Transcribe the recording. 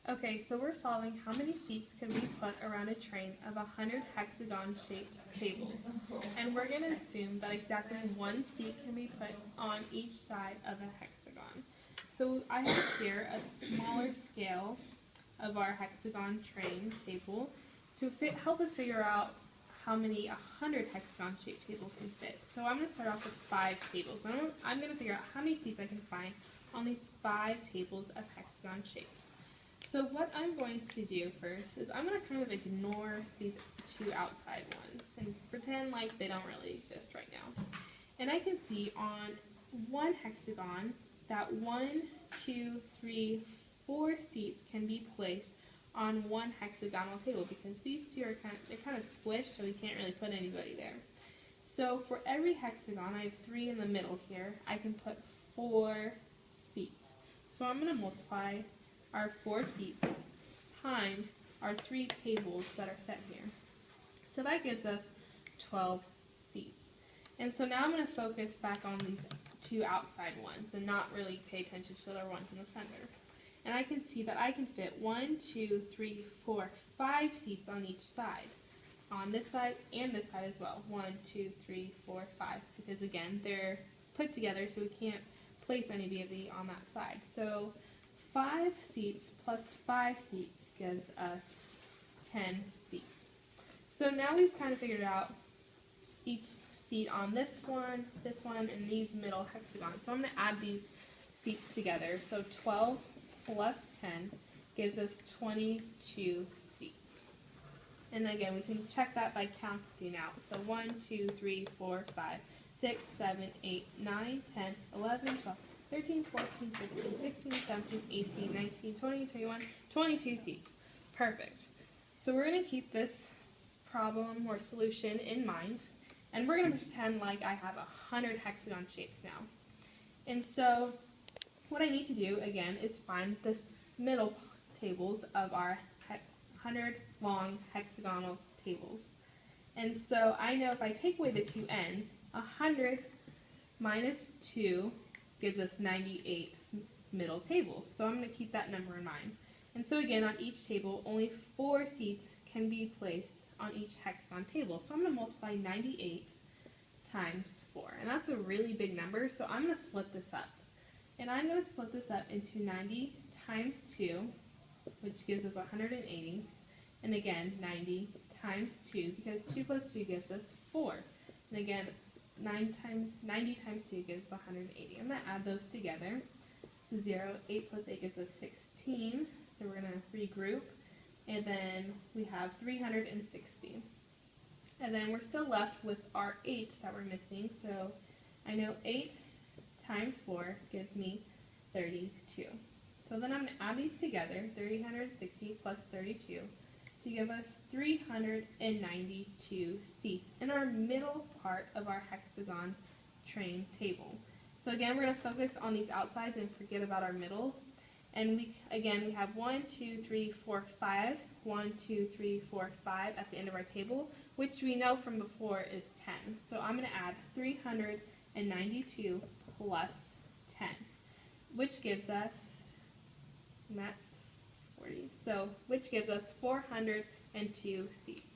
Okay, so we're solving how many seats can be put around a train of 100 hexagon-shaped tables. And we're going to assume that exactly one seat can be put on each side of a hexagon. So I have here a smaller scale of our hexagon train table to help us figure out how many 100 hexagon-shaped tables can fit. So I'm going to start off with 5 tables. I'm going to figure out how many seats I can find on these 5 tables of hexagon shapes. So what I'm going to do first is I'm going to kind of ignore these 2 outside ones and pretend like they don't really exist right now. And I can see on one hexagon that 1, 2, 3, 4 seats can be placed on one hexagonal table because these 2 are kind of squished, so we can't really put anybody there. So for every hexagon, I have 3 in the middle here, I can put 4 seats. So I'm going to multiply our 4 seats times our 3 tables that are set here. So that gives us 12 seats. And so now I'm going to focus back on these 2 outside ones and not really pay attention to the other ones in the center. And I can see that I can fit 1, 2, 3, 4, 5 seats on each side. On this side and this side as well. 1, 2, 3, 4, 5. Because again, they're put together so we can't place anybody on that side. So 5 seats plus 5 seats gives us 10 seats. So now we've kind of figured out each seat on this one, and these middle hexagons. So I'm going to add these seats together. So 12 plus 10 gives us 22 seats. And again, we can check that by counting out. So 1, 2, 3, 4, 5, 6, 7, 8, 9, 10, 11, 12, 13, 14, 15, 16, 17, 18, 19, 20, 21, 22 seats. Perfect. So we're going to keep this problem or solution in mind, and we're going to pretend like I have 100 hexagon shapes now. And so what I need to do, again, is find the middle tables of our 100 long hexagonal tables. And so I know if I take away the 2 ends, 100 minus 2 gives us 98 middle tables. So I'm going to keep that number in mind. And so again, on each table, only 4 seats can be placed on each hexagon table. So I'm going to multiply 98 times 4. And that's a really big number, so I'm going to split this up. And I'm going to split this up into 90 times 2, which gives us 180. And again, 90 times 2, because 2 plus 2 gives us 4. And again, 90 times 2 gives us 180. I'm going to add those together. 0, 8 plus 8 gives us 16. So we're going to regroup. And then we have 360. And then we're still left with our 8 that we're missing. So I know 8 times 4 gives me 32. So then I'm going to add these together, 360 plus 32, to give us 392 seats in our middle part of our hexagon train table. So again, we're going to focus on these outsides and forget about our middle. And we have 1, 2, 3, 4, 5, 1, 2, 3, 4, 5 at the end of our table, which we know from before is 10. So I'm going to add 392 plus 10, which gives us, and that's 40, so which gives us 402 seats.